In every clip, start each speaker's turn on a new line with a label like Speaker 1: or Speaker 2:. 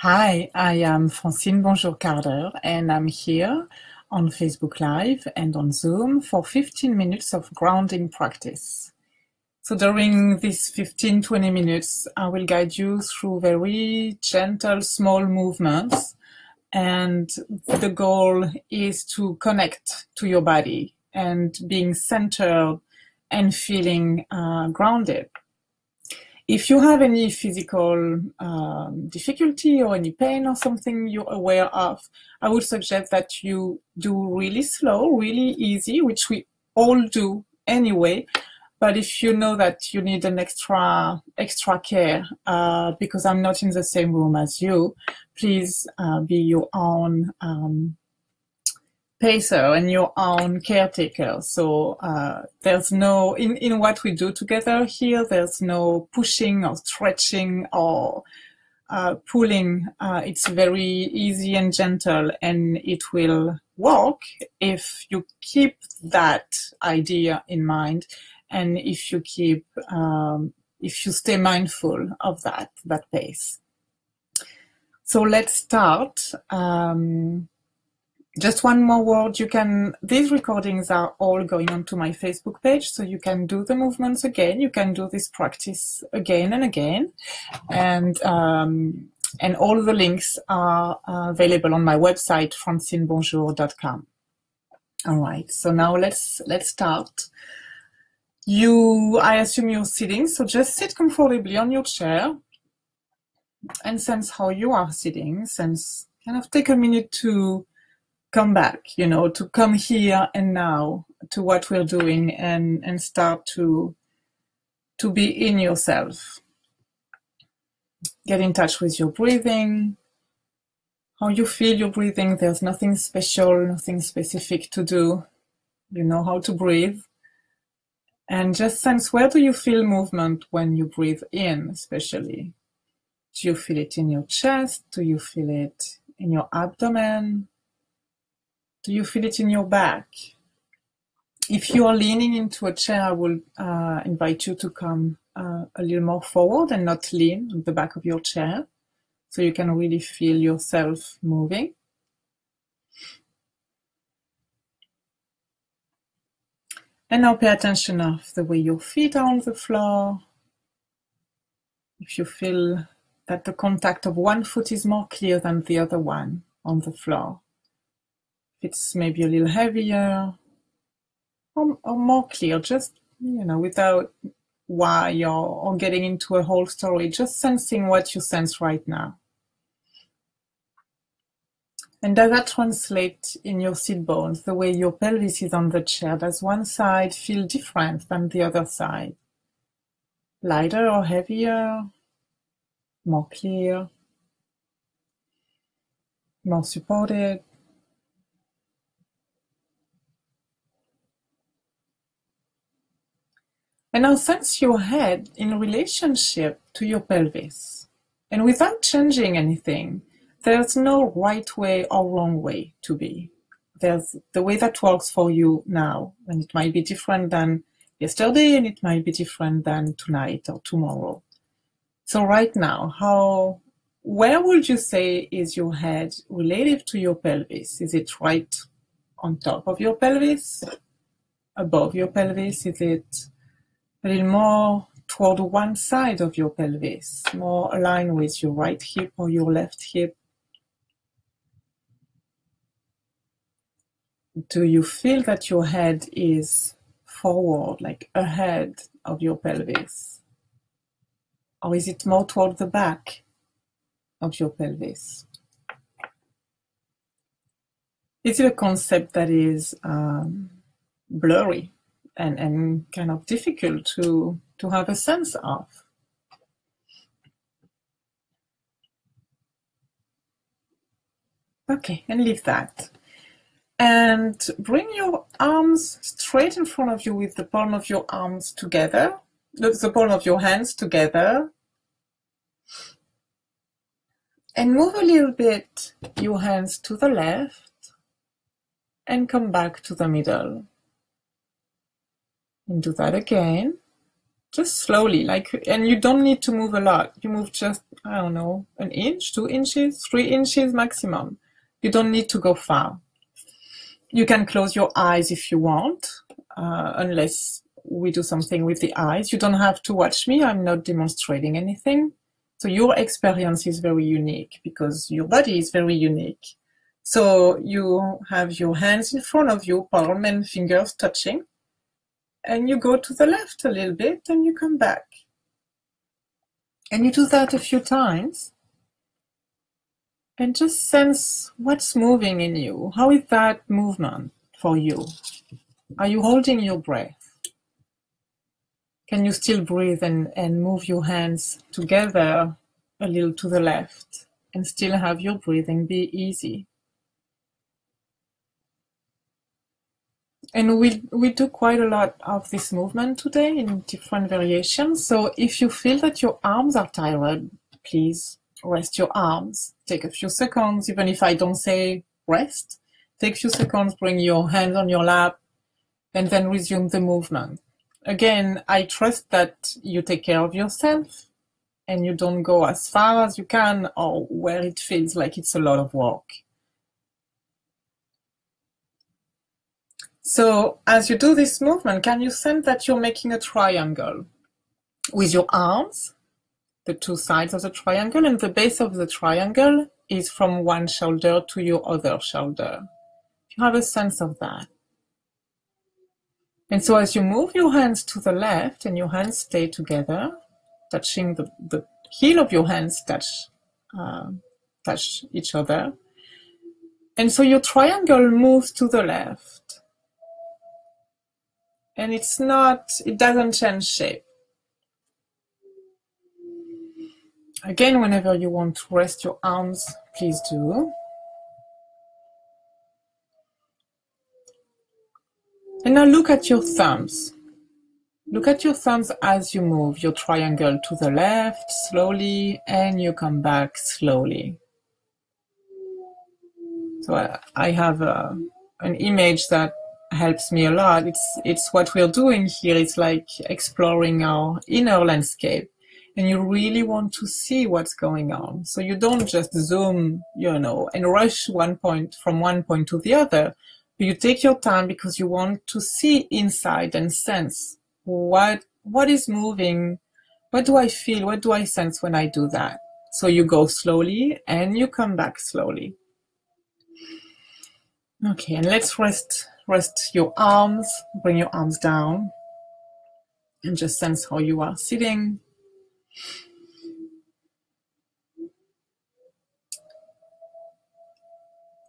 Speaker 1: Hi, I am Francine Bonjour-Carter, and I'm here on Facebook Live and on Zoom for 15 minutes of grounding practice. So during these 15-20 minutes, I will guide you through very gentle, small movements, and the goal is to connect to your body and being centered and feeling grounded. If you have any physical difficulty or any pain or something you're aware of, I would suggest that you do really slow, really easy, which we all do anyway. But if you know that you need an extra care, because I'm not in the same room as you, please be your own pacer and your own caretaker. So there's no, in what we do together here, there's no pushing or stretching or pulling. It's very easy and gentle, and it will work if you keep that idea in mind, and if you keep, if you stay mindful of that pace. So let's start. Just one more word, these recordings are all going onto my Facebook page, so you can do the movements again, you can do this practice again and again, and all the links are available on my website, francinebonjour.com. All right, so now let's start. I assume you're sitting, so just sit comfortably on your chair and sense how you are sitting, kind of take a minute to come back, to come here and now to what we're doing and start to be in yourself. Get in touch with your breathing, how you feel your breathing. There's nothing special, nothing specific to do. You know how to breathe. And just sense, where do you feel movement when you breathe in, especially? Do you feel it in your chest? Do you feel it in your abdomen? Do you feel it in your back? If you are leaning into a chair, I will invite you to come a little more forward and not lean on the back of your chair, so you can really feel yourself moving. And now pay attention of the way your feet are on the floor. If you feel that the contact of one foot is more clear than the other one on the floor. It's maybe a little heavier or more clear, just, without why or getting into a whole story, just sensing what you sense right now. And does that translate in your sit bones, the way your pelvis is on the chair? Does one side feel different than the other side? Lighter or heavier? More clear? More supported? And now sense your head in relationship to your pelvis. And without changing anything, there's no right way or wrong way to be. There's the way that works for you now, and it might be different than yesterday, and it might be different than tonight or tomorrow. So right now, where would you say is your head relative to your pelvis? Is it right on top of your pelvis? Above your pelvis? Is it a little more toward one side of your pelvis, more aligned with your right hip or your left hip? Do you feel that your head is forward, like ahead of your pelvis? Or is it more toward the back of your pelvis? Is it a concept that is blurry and kind of difficult to have a sense of? Okay, and leave that. And bring your arms straight in front of you with the palm of your arms together, the palm of your hands together. And move a little bit your hands to the left and come back to the middle. And do that again. Just slowly, and you don't need to move a lot. You move just, I don't know, an inch, 2 inches, 3 inches maximum. You don't need to go far. You can close your eyes if you want, unless we do something with the eyes. You don't have to watch me. I'm not demonstrating anything. So your experience is very unique because your body is very unique. So you have your hands in front of you, palm and fingers touching, and you go to the left a little bit and you come back. And you do that a few times and just sense what's moving in you. How is that movement for you? Are you holding your breath? Can you still breathe and move your hands together a little to the left and still have your breathing be easy? And we do quite a lot of this movement today in different variations. So if you feel that your arms are tired, please rest your arms. Take a few seconds, even if I don't say rest. Take a few seconds, bring your hands on your lap, and then resume the movement. Again, I trust that you take care of yourself and you don't go as far as you can or where it feels like it's a lot of work. So as you do this movement, can you sense that you're making a triangle with your arms, the two sides of the triangle, and the base of the triangle is from one shoulder to your other shoulder. You have a sense of that. And so as you move your hands to the left and your hands stay together, touching the heel of your hands touch each other. And so your triangle moves to the left. And it doesn't change shape. Again, whenever you want to rest your arms, please do. And now look at your thumbs. Look at your thumbs as you move your triangle to the left slowly and you come back slowly. So I have an image that helps me a lot. It's what we're doing here. It's like exploring our inner landscape. And you really want to see what's going on. So you don't just zoom, and rush from one point to the other. But you take your time because you want to see inside and sense what is moving. What do I feel? What do I sense when I do that? So you go slowly and you come back slowly. Okay, and let's rest your arms. Bring your arms down and just sense how you are sitting.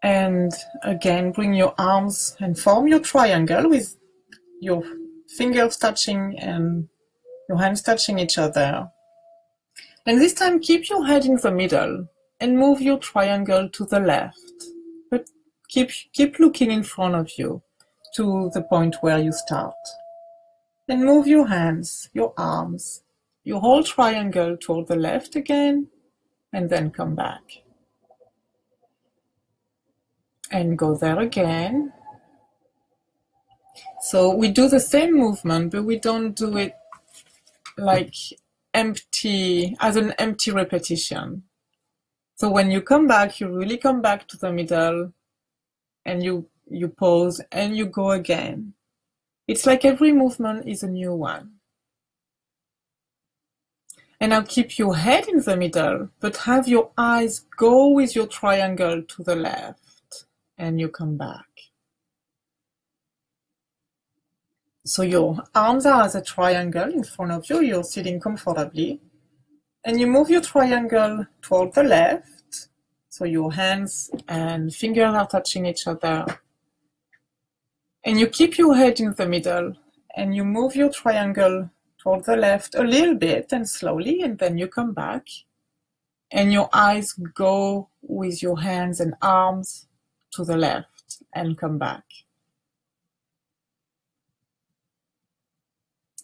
Speaker 1: And again, bring your arms and form your triangle with your fingers touching and your hands touching each other. And this time, keep your head in the middle and move your triangle to the left. But keep looking in front of you to the point where you start. And move your hands, your arms, your whole triangle toward the left again, and then come back. And go there again. So we do the same movement, but we don't do it like as an empty repetition. So when you come back, you really come back to the middle and you pause and you go again. It's like every movement is a new one. And now keep your head in the middle, but have your eyes go with your triangle to the left. And you come back. So your arms are as a triangle in front of you. You're sitting comfortably. And you move your triangle toward the left. So your hands and fingers are touching each other. And you keep your head in the middle. And you move your triangle toward the left a little bit and slowly. And then you come back. And your eyes go with your hands and arms to the left and come back.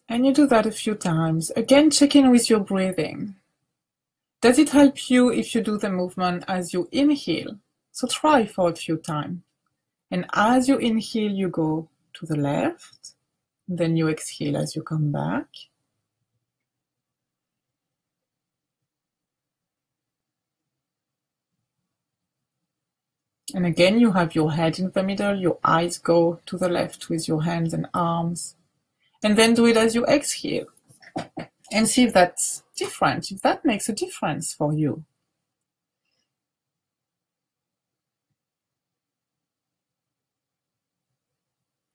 Speaker 1: And you do that a few times. Again, check in with your breathing. Does it help you if you do the movement as you inhale? So try for a few times. And as you inhale, you go to the left. Then you exhale as you come back. And again, you have your head in the middle, your eyes go to the left with your hands and arms. And then do it as you exhale. And see if that's different, if that makes a difference for you.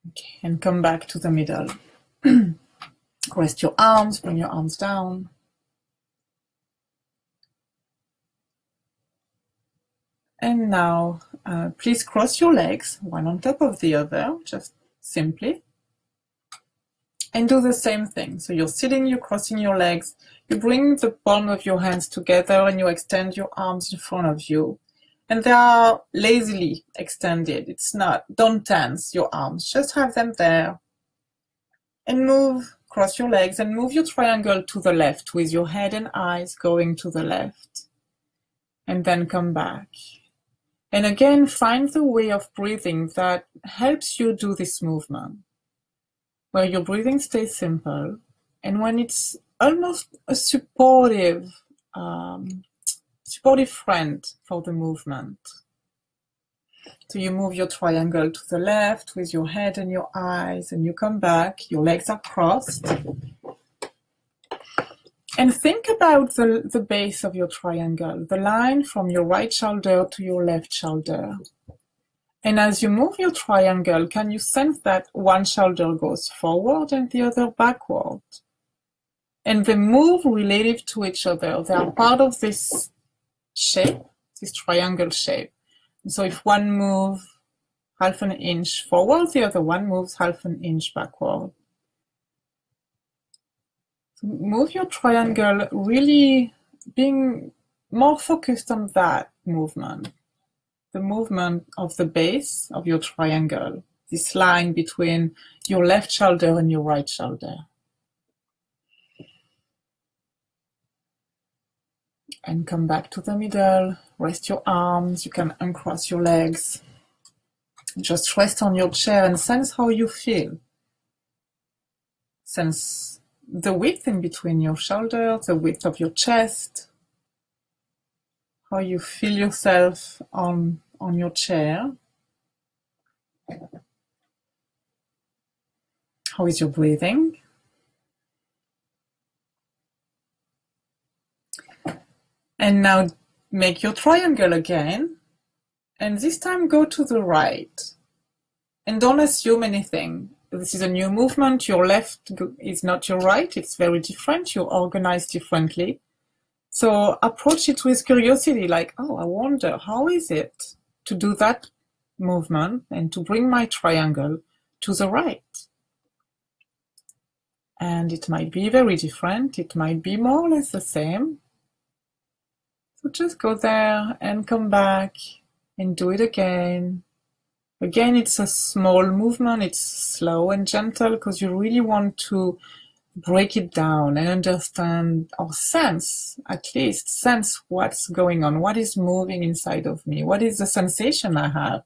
Speaker 1: Okay, and come back to the middle. Rest your arms, bring your arms down. And now, please cross your legs, one on top of the other, just simply. And do the same thing. So you're sitting, you're crossing your legs, you bring the palm of your hands together and you extend your arms in front of you. And they are lazily extended. It's not, don't tense your arms, just have them there. And move, cross your legs and move your triangle to the left with your head and eyes going to the left. And then come back. And again, find the way of breathing that helps you do this movement, where your breathing stays simple, and when it's almost a supportive friend for the movement. So you move your triangle to the left with your head and your eyes, and you come back, your legs are crossed. And think about the base of your triangle, the line from your right shoulder to your left shoulder. And as you move your triangle, can you sense that one shoulder goes forward and the other backward? And they move relative to each other. They are part of this shape, this triangle shape. And so if one moves half an inch forward, the other one moves half an inch backward. So move your triangle, really being more focused on that movement. The movement of the base of your triangle, this line between your left shoulder and your right shoulder. And come back to the middle, rest your arms, you can uncross your legs. Just rest on your chair and sense how you feel. Sense the width in between your shoulders, the width of your chest, how you feel yourself on your chair. How is your breathing? And now make your triangle again. And this time go to the right. And don't assume anything. This is a new movement. Your left is not your right. It's very different. You're organized differently. So approach it with curiosity, like, oh, I wonder, how is it to do that movement and to bring my triangle to the right? And it might be very different. It might be more or less the same. So just go there and come back and do it again. Again, it's a small movement. It's slow and gentle because you really want to break it down and understand, or sense, at least sense what's going on, what is moving inside of me, what is the sensation I have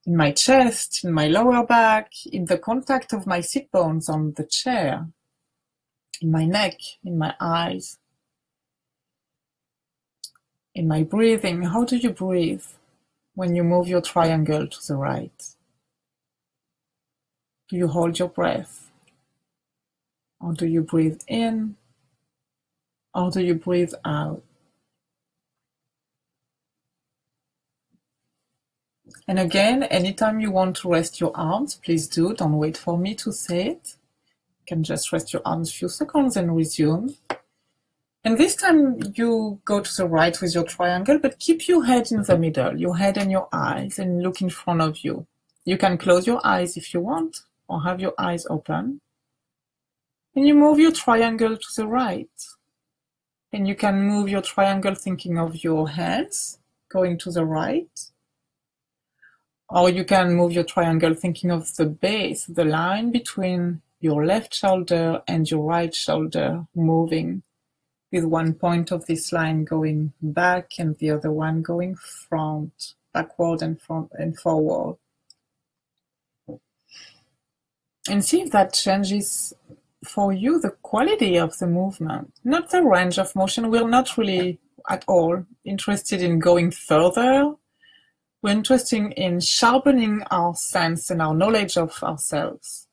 Speaker 1: in my chest, in my lower back, in the contact of my sit bones on the chair, in my neck, in my eyes, in my breathing. How do you breathe when you move your triangle to the right? Do you hold your breath? Or do you breathe in? Or do you breathe out? And again, anytime you want to rest your arms, please do. Don't wait for me to say it. You can just rest your arms a few seconds and resume. And this time you go to the right with your triangle, but keep your head in the middle, your head and your eyes, and look in front of you. You can close your eyes if you want, or have your eyes open. And you move your triangle to the right. And you can move your triangle thinking of your hands going to the right. Or you can move your triangle thinking of the base, the line between your left shoulder and your right shoulder moving, with one point of this line going back and the other one going front, backward and front and forward. And see if that changes for you the quality of the movement, not the range of motion. We're not really at all interested in going further We're interested in sharpening our sense and our knowledge of ourselves.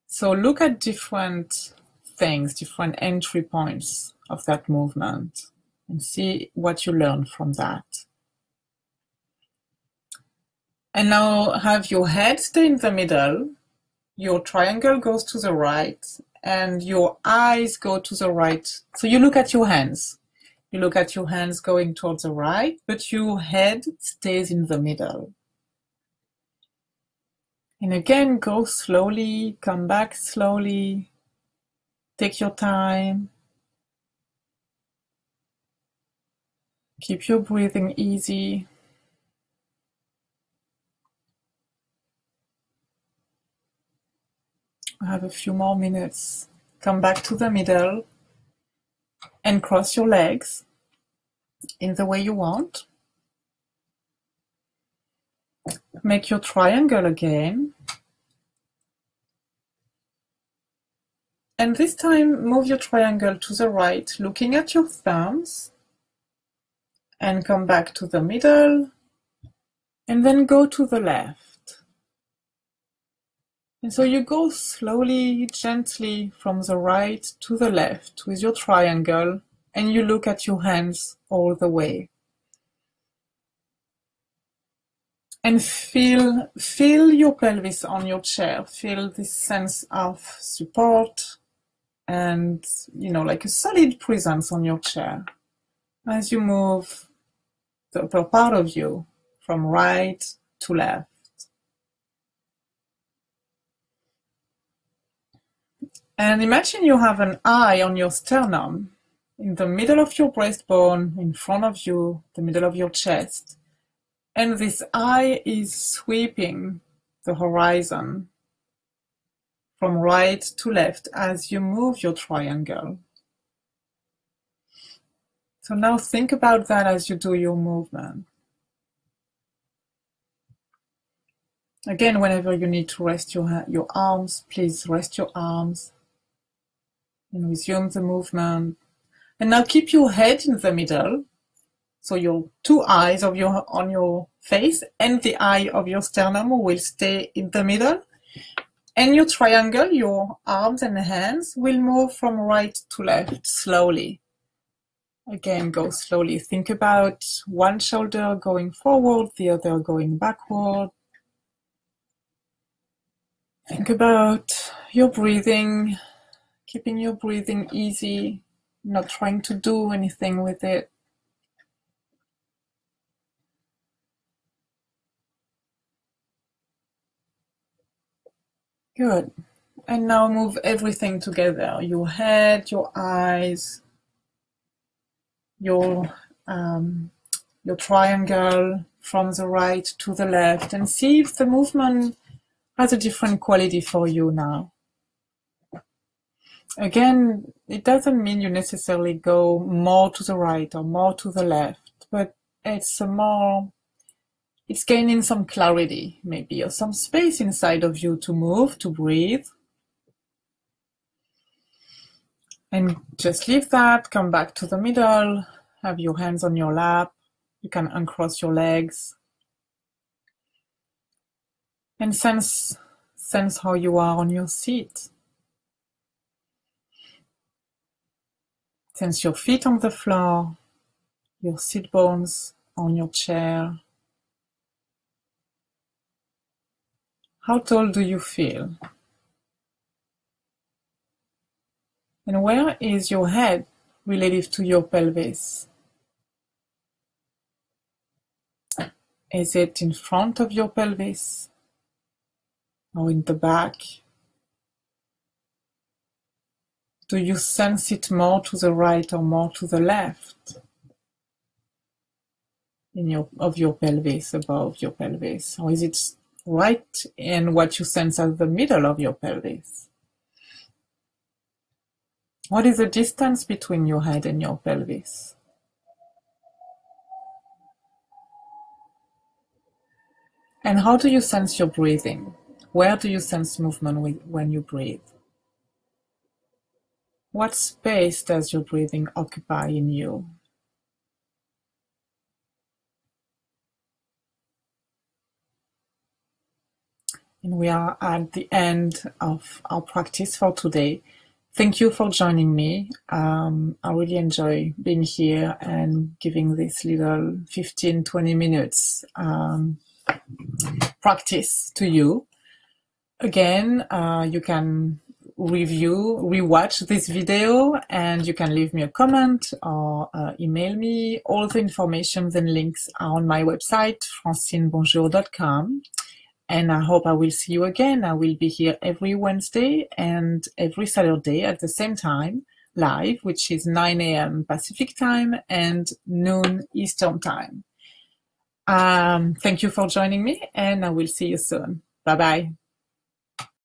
Speaker 1: So look at different things, different entry points of that movement, and see what you learn from that. And now have your head stay in the middle, your triangle goes to the right, and your eyes go to the right. So you look at your hands. You look at your hands going towards the right, but your head stays in the middle. And again, go slowly, come back slowly, take your time. Keep your breathing easy. I have a few more minutes. Come back to the middle and cross your legs in the way you want. Make your triangle again. And this time, move your triangle to the right, looking at your thumbs. And come back to the middle. And then go to the left. And so you go slowly, gently from the right to the left with your triangle, and you look at your hands all the way. And feel your pelvis on your chair. Feel this sense of support and, like a solid presence on your chair as you move the upper part of you from right to left. And imagine you have an eye on your sternum, in the middle of your breastbone, in front of you, the middle of your chest. And this eye is sweeping the horizon from right to left as you move your triangle. So now think about that as you do your movement. Again, whenever you need to rest your arms, please rest your arms. And resume the movement. And now keep your head in the middle. So your two eyes on your face and the eye of your sternum will stay in the middle. And your triangle, your arms and hands will move from right to left slowly. Again, go slowly. Think about one shoulder going forward, the other going backward. Think about your breathing. Keeping your breathing easy, not trying to do anything with it. Good. And now move everything together. Your head, your eyes, your triangle from the right to the left, and see if the movement has a different quality for you now. Again, it doesn't mean you necessarily go more to the right or more to the left, but it's gaining some clarity, maybe, or some space inside of you to move, to breathe. And just leave that, come back to the middle, have your hands on your lap. You can uncross your legs. And sense how you are on your seat. Sense your feet on the floor, your sit bones on your chair. How tall do you feel? And where is your head relative to your pelvis? Is it in front of your pelvis or in the back? Do you sense it more to the right or more to the left of your pelvis, above your pelvis? Or is it right in what you sense as the middle of your pelvis? What is the distance between your head and your pelvis? And how do you sense your breathing? Where do you sense movement when you breathe? What space does your breathing occupy in you? And we are at the end of our practice for today. Thank you for joining me. I really enjoy being here and giving this little 15-20 minutes practice to you. Again, you can rewatch this video, and you can leave me a comment or email me. All the information and links are on my website, francinebonjour.com. And I hope I will see you again. I will be here every Wednesday and every Saturday at the same time, live, which is 9 a.m. Pacific time and noon Eastern time. Thank you for joining me, and I will see you soon. Bye-bye.